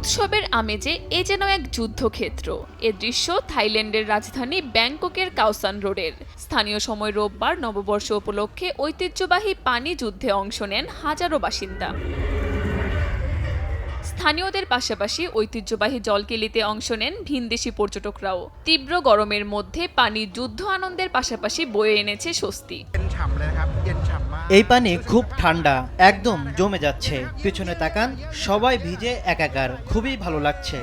উৎসবের আমেজে এ যেন এক যুদ্ধক্ষেত্র। এ দৃশ্য থাইল্যান্ডের রাজধানী ব্যাংককের কাওসান রোডের। স্থানীয় সময় রোববার নববর্ষ উপলক্ষে ঐতিহ্যবাহী পানি যুদ্ধে অংশ নেন হাজারো বাসিন্দা। স্থানীয়দের পাশাপাশি ঐতিহ্যবাহী জলকেলিতে অংশ নেন ভিনদেশি পর্যটকরাও। তীব্র গরমের মধ্যে পানি যুদ্ধ আনন্দের পাশাপাশি বয়ে এনেছে স্বস্তি। এই পানি খুব ঠান্ডা, একদম জমে যাচ্ছে। পিছনে তাকান, সবাই ভিজে একাকার। খুবই ভালো লাগছে।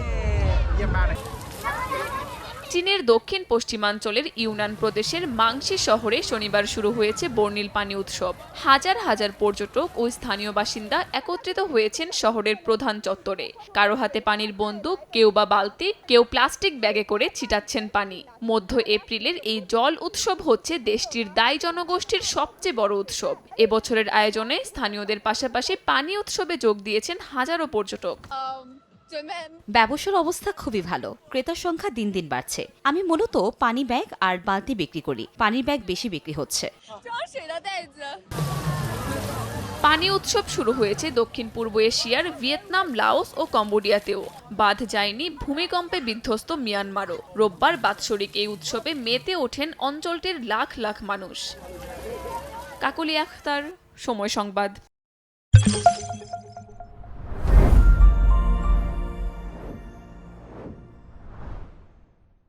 চীনের দক্ষিণ পশ্চিমাঞ্চলের ইউনান প্রদেশের মাংসি শহরে শনিবার শুরু হয়েছে বর্ণিল পানি উৎসব। হাজার হাজার পর্যটক ও স্থানীয় বাসিন্দা একত্রিত হয়েছেন শহরের প্রধান চত্বরে। কারো হাতে পানির বন্দুক, কেউ বা বালতি, কেউ প্লাস্টিক ব্যাগে করে ছিটাচ্ছেন পানি। মধ্য এপ্রিলের এই জল উৎসব হচ্ছে দেশটির দায়ী জনগোষ্ঠীর সবচেয়ে বড় উৎসব। এবছরের আয়োজনে স্থানীয়দের পাশাপাশি পানি উৎসবে যোগ দিয়েছেন হাজারো পর্যটক। ব্যবসার অবস্থা খুবই ভালো। ক্রেতার সংখ্যা দিন দিন বাড়ছে। আমি মূলত পানি ব্যাগ আর বালতি বিক্রি করি। পানির ব্যাগ বেশি বিক্রি হচ্ছে। পানি উৎসব শুরু হয়েছে দক্ষিণ পূর্ব এশিয়ার ভিয়েতনাম, লাওস ও কম্বোডিয়াতেও। বাদ যায়নি ভূমিকম্পে বিধ্বস্ত মিয়ানমারও। রোববার বাৎসরিক এই উৎসবে মেতে ওঠেন অঞ্চলটির লাখ লাখ মানুষ। কাকলি আখতার, সময় সংবাদ।